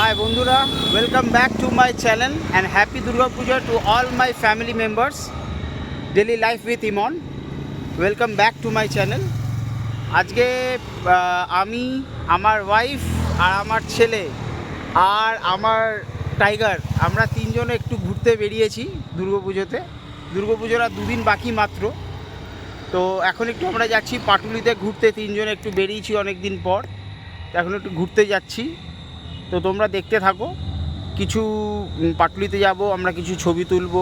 Hi বন্ধুরা, welcome back to my channel and happy Durga Puja to all my family members. Daily life with Imon. Welcome back to my channel. আজকে আমি আমার wife আর আমার ছেলে আর আমার tiger আমরা তিনজনে একটু ঘুরতে বেরিয়েছি দুর্গাপুজোতে। দুর্গাপুজোর আর দুদিন বাকি মাত্র। তো এখন একটু আমরা যাচ্ছি পাটুলিতে ঘুরতে, তিনজনে একটু বেরিয়েছি অনেক দিন পর। এখন একটু ঘুরতে যাচ্ছি, তো তোমরা দেখতে থাকো। কিছু পাটুলিতে যাব, আমরা কিছু ছবি তুলব,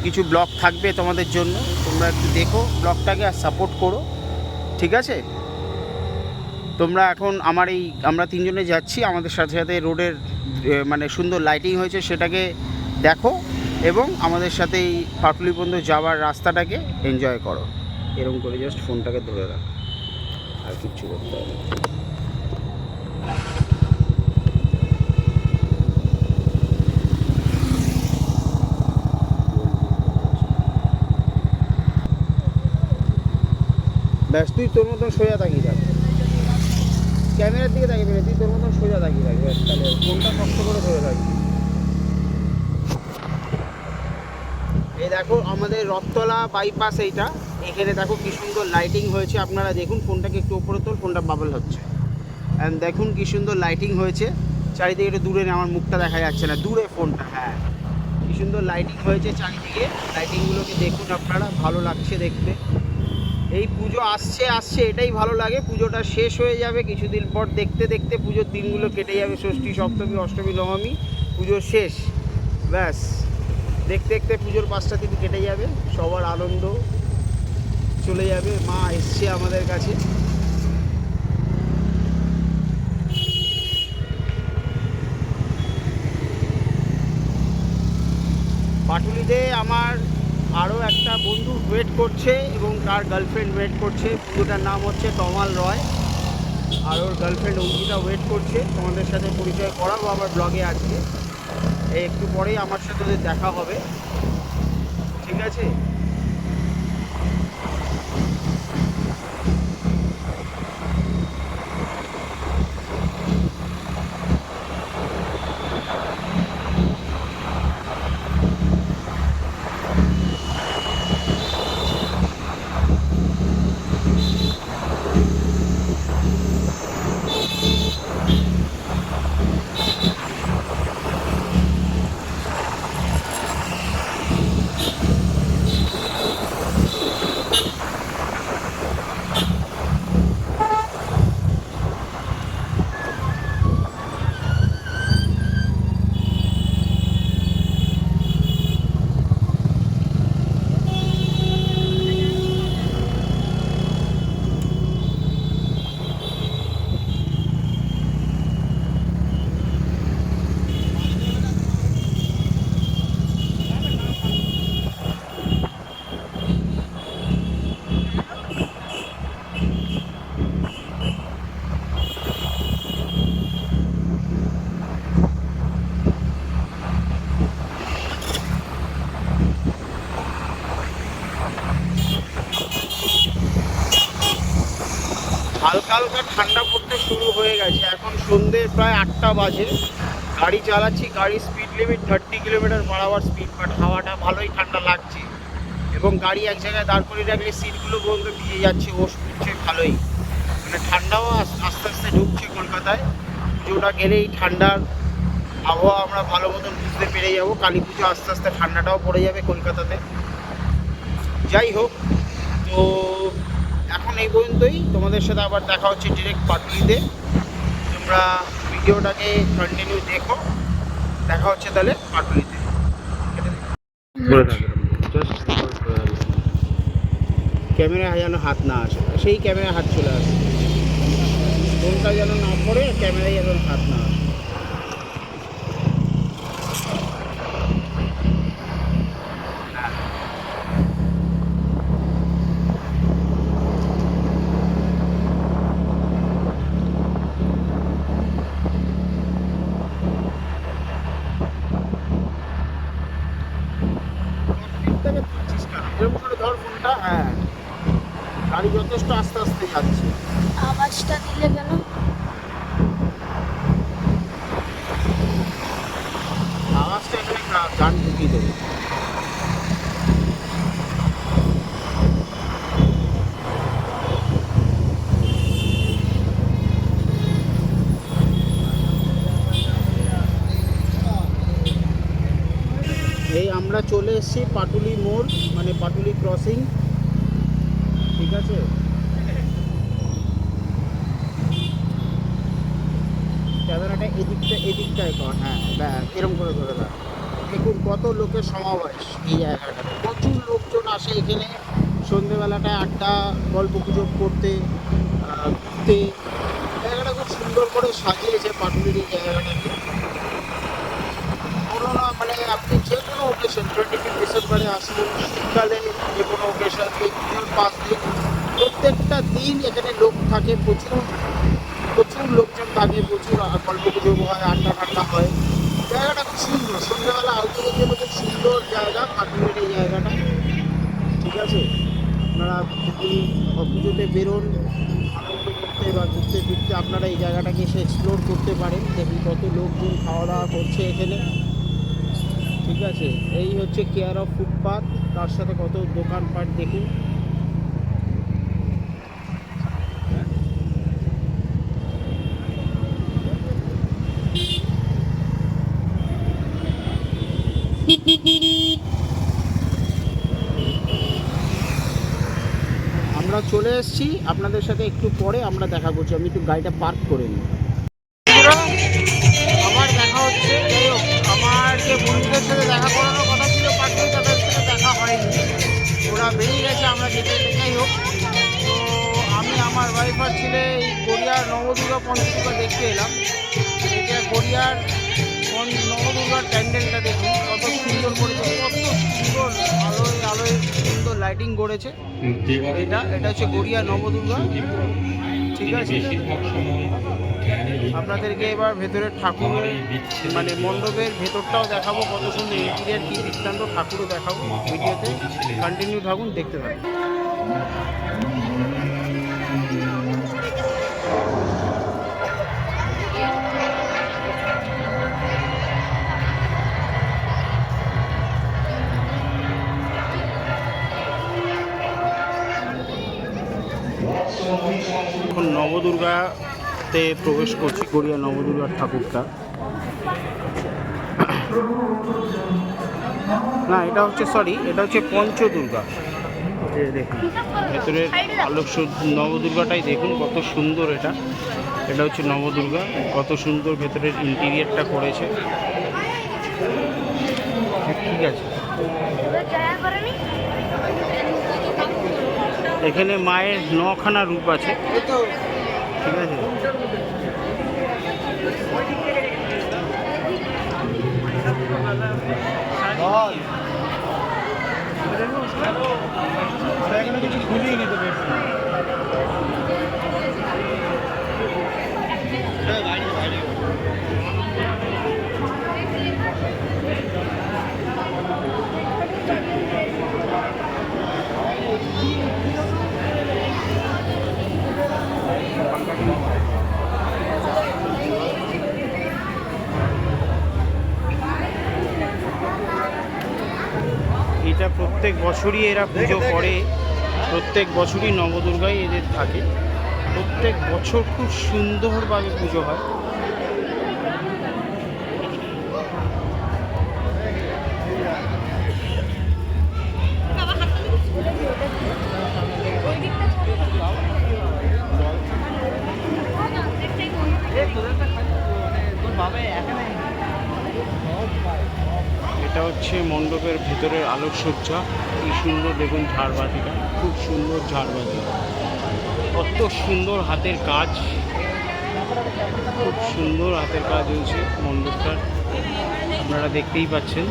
কিছু ব্লগ থাকবে তোমাদের জন্য। তোমরা একটু দেখো ব্লগটাকে আর সাপোর্ট করো, ঠিক আছে? তোমরা এখন আমরা তিনজনে যাচ্ছি, আমাদের সাথে সাথে রোডের মানে সুন্দর লাইটিং হয়েছে সেটাকে দেখো এবং আমাদের সাথে এই পাটুলি পর্যন্ত যাওয়ার রাস্তাটাকে এনজয় করো। এরকম করে জাস্ট ফোনটাকে ধরে রাখ, আর কিচ্ছু করতে হবে না। ব্যাস, তুই তোর মতন সোজা তাকিয়ে থাক, ক্যামেরার দিকে তাকিয়ে তুই তোর মতন সোজা তাকিয়ে থাক। ব্যাস, তাহলে ফোনটা শক্ত করে ধরে থাকবি। এই দেখো আমাদের রথতলা বাইপাস, এইটা এখানে দেখো কি সুন্দর লাইটিং হয়েছে। আপনারা দেখুন, ফোনটাকে একটু উপরে তোল, ফোনটা বাবল হচ্ছে। অ্যান্ড দেখুন কি সুন্দর লাইটিং হয়েছে চারিদিকে। একটু দূরে আমার মুখটা দেখা যাচ্ছে না, দূরে ফোনটা। হ্যাঁ, কি সুন্দর লাইটিং হয়েছে চারিদিকে। লাইটিংগুলোকে দেখুন আপনারা, ভালো লাগছে দেখতে। এই পুজো আসছে এটাই ভালো লাগে। পুজোটা শেষ হয়ে যাবে কিছুদিন পর, দেখতে দেখতে পুজোর দিনগুলো কেটে যাবে। ষষ্ঠী, সপ্তমী, অষ্টমী, নবমী, পুজো শেষ। ব্যাস, দেখতে দেখতে পুজোর 5টা দিন কেটে যাবে, সবার আনন্দ চলে যাবে। মা এসছে আমাদের কাছে। পাটুলিতে আমার আরও একটা বন্ধু ওয়েট করছে এবং তার গার্লফ্রেন্ড ওয়েট করছে। বন্ধুটার নাম হচ্ছে তমাল রয়, আর ওর গার্লফ্রেন্ড অঙ্কিতা ওয়েট করছে। তোমাদের সাথে পরিচয় করাবো আমার ব্লগে আজকে। একটু পরেই আমার সাথে ওদের দেখা হবে, ঠিক আছে? হালকা হালকা ঠান্ডা পড়তে শুরু হয়ে গেছে। এখন সন্ধ্যে প্রায় 8টা বাজে। গাড়ি চালাচ্ছি, গাড়ির স্পিড লিমিট 30 কিলোমিটার/আওয়ার স্পিড, বাট হাওয়াটা ভালোই ঠান্ডা লাগছে। এবং গাড়ি এক জায়গায় দাঁড় করে রাখলে সিটগুলো পর্যন্ত ভিজে যাচ্ছে, ওষ উঠছে ভালোই। মানে ঠান্ডাও আস্তে আস্তে ঢুকছে কলকাতায়। পুজোটা গেলেই ঠান্ডার আবহাওয়া আমরা ভালো মতন বুঝতে পেরে যাবো। কালী পুজো আস্তে আস্তে ঠান্ডাটাও পড়ে যাবে কলকাতাতে। যাই হোক, তো এখন এই পর্যন্তই। তোমাদের সাথে আবার দেখা হচ্ছে ডিরেক্ট পাটুলিতে। তোমরা ভিডিওটাকে কন্টিনিউ দেখো, দেখা হচ্ছে তাহলে পাটুলিতে। ক্যামেরা যেন হাত না আসে, সেই ক্যামেরা হাত চলে আসে। ফোনটা যেন না পড়ে, ক্যামেরায় যেন হাত না আসে। এরকম করে ধর ফোনটা। হ্যাঁ, গাড়ি যথেষ্ট আস্তে আস্তে যাচ্ছে। আওয়াজটা দিলে কেন? ভিতরে। এই আমরা চলে এসেছি পাটুলি মোড়, মানে পাটুলি ক্রসিং, ঠিক আছে। ক্যামেরাটা এদিকটায় কর, হ্যাঁ এরকম করে ধরে দাও। দেখুন কত লোকের সমাবেশ এই জায়গাটা, প্রচুর লোকজন আসে এখানে সন্ধেবেলাটায় আড্ডা গল্প গুজব করতে, ঘুরতে। জায়গাটা খুব সুন্দর করে সাজিয়েছে পাটুলির এই জায়গাটাকে। কোনো না মানে আপনি যে কোনো ওকেশন, 25 ডিসেম্বরে আসুন, শীতকালে যে কোনো ওকেশন, এই পুজোর 5 দিন, প্রত্যেকটা দিন এখানে লোক থাকে, প্রচুর প্রচুর লোকজন থাকে, প্রচুর গল্প গুজব হয়, আড্ডা ঠান্ডা হয়। জায়গাটা খুব সুন্দর, সন্ধ্যাবেলা আউটিংয়ের জন্য খুব সুন্দর জায়গা পাটুলির এই জায়গাটা, ঠিক আছে। আপনারা যদি পুজোতে বেরোন আনন্দ করতে বা ঘুরতে ফিরতে, আপনারা এই জায়গাটাকে এসে এক্সপ্লোর করতে পারেন। দেখুন কত লোকজন খাওয়া দাওয়া করছে এখানে, ঠিক আছে। এই হচ্ছে কেয়ার অফ ফুটপাথ, তার সাথে কত দোকানপাট দেখুন। আমরা চলে এসেছি, আপনাদের সাথে একটু পরে আমরা দেখা করছি। আমি একটু গাড়িটা পার্ক করে নিই। আমার দেখা হচ্ছে, যাই হোক আমার যে বন্ধুদের সাথে দেখা করানোর কথা ছিল পার্কে, তাদের সাথে দেখা হয়নি, ওরা বেরিয়ে গেছে, আমরা যেতে যাই হোক। তো আমি আমার ওয়াইফ আর ছেলে এই গড়িয়ার নবদুর্গা পঞ্চদুর্গা দেখতে এলাম। এটা গড়িয়ার নবদুর্গার প্যান্ডেলটা দেখুন কত সুন্দর করেছে, কত সুন্দর আলোয় আলোয় সুন্দর লাইটিং করেছে। এটা হচ্ছে গড়িয়া নবদুর্গা, ঠিক আছে। আপনাদেরকে এবার ভেতরের ঠাকুরের মানে মণ্ডপের ভেতরটাও দেখাবো, কত সুন্দর ইন্টিরিয়ার কী দৃষ্টান্ত, ঠাকুরও দেখাবো। ভিডিওতে কন্টিনিউ থাকুন, দেখতে থাকুন। এখন নবদুর্গাতে প্রবেশ করছি, গড়িয়া নবদুর্গার ঠাকুরটা। না এটা হচ্ছে এটা হচ্ছে পঞ্চদুর্গা। দেখুন ভেতরের আলোকসজ্জ নবদুর্গাটাই দেখুন কত সুন্দর। এটা হচ্ছে নবদুর্গা, কত সুন্দর ভেতরের ইন্টিরিয়ারটা করেছে, ঠিক আছে। এখানে মায়ের 9খানা রূপ আছে, ঠিক আছে। কিছু ঘুরিয়ে নিতে পারছি। এটা প্রত্যেক বছরই এরা পুজো করে, প্রত্যেক বছরই নবদুর্গাই এদের থাকে, প্রত্যেক বছর খুব সুন্দরভাবে পুজো হয়। এটা হচ্ছে মণ্ডপের ভেতরের আলোকসজ্জা, কি সুন্দর দেখুন। ঝাড়বাতিটা খুব সুন্দর, ঝাড়বাতি কত সুন্দর, হাতের কাজ, খুব সুন্দর হাতের কাজ হয়েছে মণ্ডপটার, আপনারা দেখতেই পাচ্ছেন।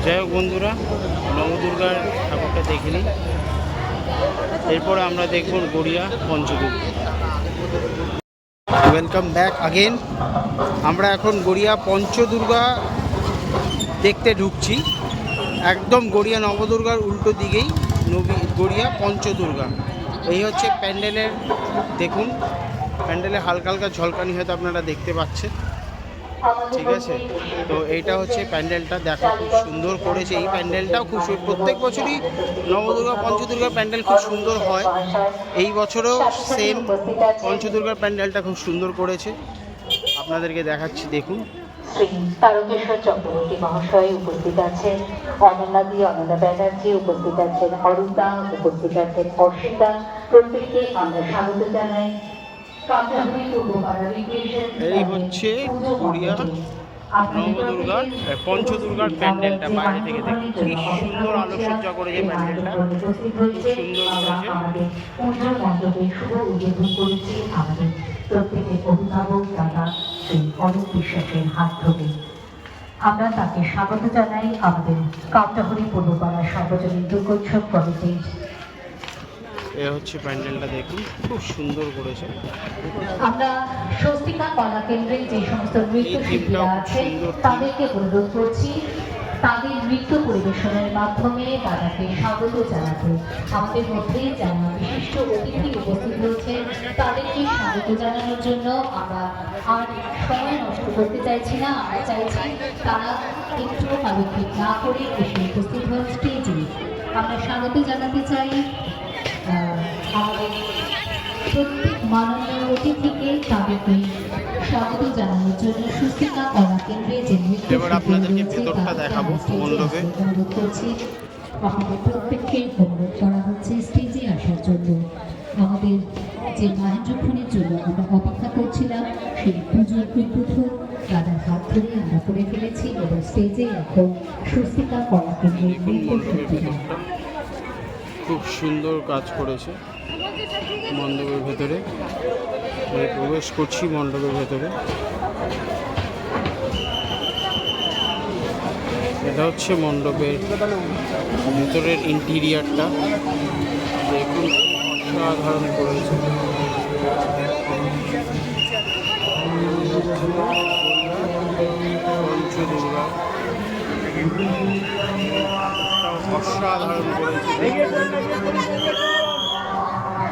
যাই হোক বন্ধুরা, নবদুর্গার ঠাকুরটা দেখে নিই, এরপরে আমরা দেখব Garia Panchadurga. Welcome back again. আমরা এখন গড়িয়া পঞ্চদুর্গা দেখতে ঢুকছি, একদম গড়িয়া নবদুর্গার উল্টো দিকেই গড়িয়া পঞ্চদুর্গা। এই হচ্ছে প্যান্ডেলের দেখুন প্যান্ডেলে হালকা হালকা ঝলকানি হয়তো আপনারা দেখতে পাচ্ছেন, ঠিক আছে। তো এইটা হচ্ছে প্যান্ডেলটা, দেখা খুব সুন্দর করেছে। এই প্যান্ডেলটাও খুব প্রত্যেক বছরই নবদুর্গা পঞ্চদুর্গার প্যান্ডেল খুব সুন্দর হয়। এই বছরও সেম পঞ্চদুর্গার প্যান্ডেলটা খুব সুন্দর করেছে, আপনাদেরকে দেখাচ্ছি দেখুন। শ্রী তারকেশ্বর চক্রবর্তী মহাশয় উপস্থিত আছেন, অনন্যাদি অনন্যা ব্যানার্জি উপস্থিত আছেন, অরুতা উপস্থিত আছেন, অর্ষিতা, প্রত্যেককে আমরা স্বাগত জানাই। এই হচ্ছে গড়িয়া নবদুর্গার পঞ্চদুর্গার প্যান্ডেলটা বাইরে থেকে দেখুন কি সুন্দর আলোকসজ্জা করেছে প্যান্ডেলটা, খুব সুন্দর করেছে। প্রত্যেকের অভিভাবক দাদা শ্রী অরূপ বিশ্বাসের হাত ধরে আমরা তাকে স্বাগত জানাই আমাদের কাউটাহরি পূর্বপাড়া সার্বজনীন দুর্গোৎসব কমিটির। এ হচ্ছে প্যান্ডেলটা দেখুন খুব সুন্দর করেছে। আমরা স্বস্তিকা কলা কেন্দ্রে যে সমস্ত নৃত্যশিল্পীরা আছেন তাদেরকে অনুরোধ করছি তাদের নৃত্য পরিবেশনের মাধ্যমে তাদেরকে স্বাগত জানাতে। আমাদের মধ্যে যারা বিশিষ্ট অতিথি উপস্থিত হয়েছে তাদেরকে স্বাগত জানানোর জন্য আমরা আর সময় নষ্ট করতে চাইছি না। আমরা চাইছি তারা একটু আলোকিত না করে এসে উপস্থিত হন স্টেজে। আমরা স্বাগত জানাতে চাই আমাদের প্রত্যেক মাননীয় অতিথিকে তাদেরকে স্বাগত জানানোর জন্য স্বস্তিকা কলা কেন্দ্রে যে এবার আপনাদেরকে ভেতরটা দেখাবো মণ্ডপে। অনুরোধ করছি, আপনাদের প্রত্যেককে অনুরোধ করা হচ্ছে স্টেজে আসার জন্য। আমাদের যে মাহেন্দ্রক্ষণের জন্য আমরা অপেক্ষা করছিলাম সেই পুজোর উদ্বোধন দাদার হাত ধরে আমরা করে ফেলেছি এবং স্টেজে এখন স্বস্তিকা কলা কেন্দ্রের নৃত্যশিল্পীরা খুব সুন্দর কাজ করেছে মণ্ডপের ভেতরে। প্রবেশ করছি মণ্ডপের ভেতরে। এটা হচ্ছে মণ্ডপের ভেতরের ইন্টিরিয়ারটা, দেখুন অসাধারণ করেছে। পঞ্চদুর্গা অসাধারণ করেছে,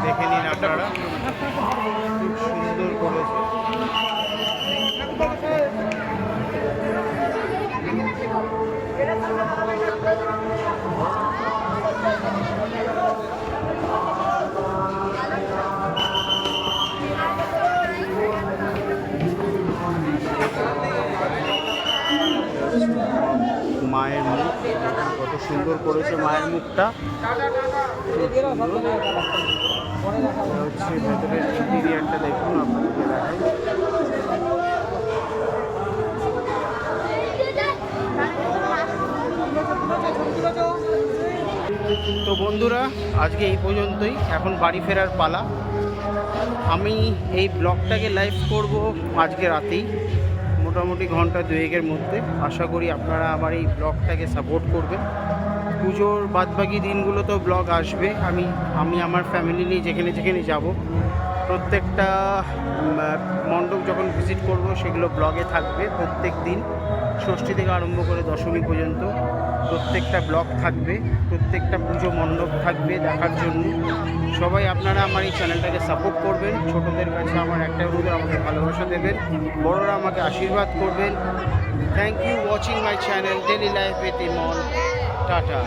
দেখে নিন আপনারা, খুব সুন্দর করেছে। মায়ের মুখ কত সুন্দর করেছে, মায়ের মুখটা হচ্ছে ভেতরের ইন্টিরিয়ারটা দেখুন, আপনাদেরকে দেখাই। তো বন্ধুরা আজকে এই পর্যন্তই, এখন বাড়ি ফেরার পালা। আমি এই ব্লগটাকে লাইভ করব আজকে রাতেই, মোটামুটি ঘন্টা দুয়েকের মধ্যে। আশা করি আপনারা আমার এই ব্লগটাকে সাপোর্ট করবেন। পুজোর বাদবাকি দিনগুলোতেও ব্লগ আসবে। আমি আমার ফ্যামিলি নিয়ে যেখানে যেখানে যাব, প্রত্যেকটা মণ্ডপ যখন ভিজিট করব সেগুলো ব্লগে থাকবে। প্রত্যেক দিন ষষ্ঠী থেকে আরম্ভ করে দশমী পর্যন্ত প্রত্যেকটা ব্লগ থাকবে, প্রত্যেকটা পুজো মণ্ডপ থাকবে দেখার জন্য। সবাই আপনারা আমার এই চ্যানেলটাকে সাপোর্ট করবেন। ছোটদের কাছে আমার একটা অনুরোধ, আমাকে ভালোবাসা দেবেন, বড়রা আমাকে আশীর্বাদ করবেন। Thank you watching my channel daily life with Emon. Tata.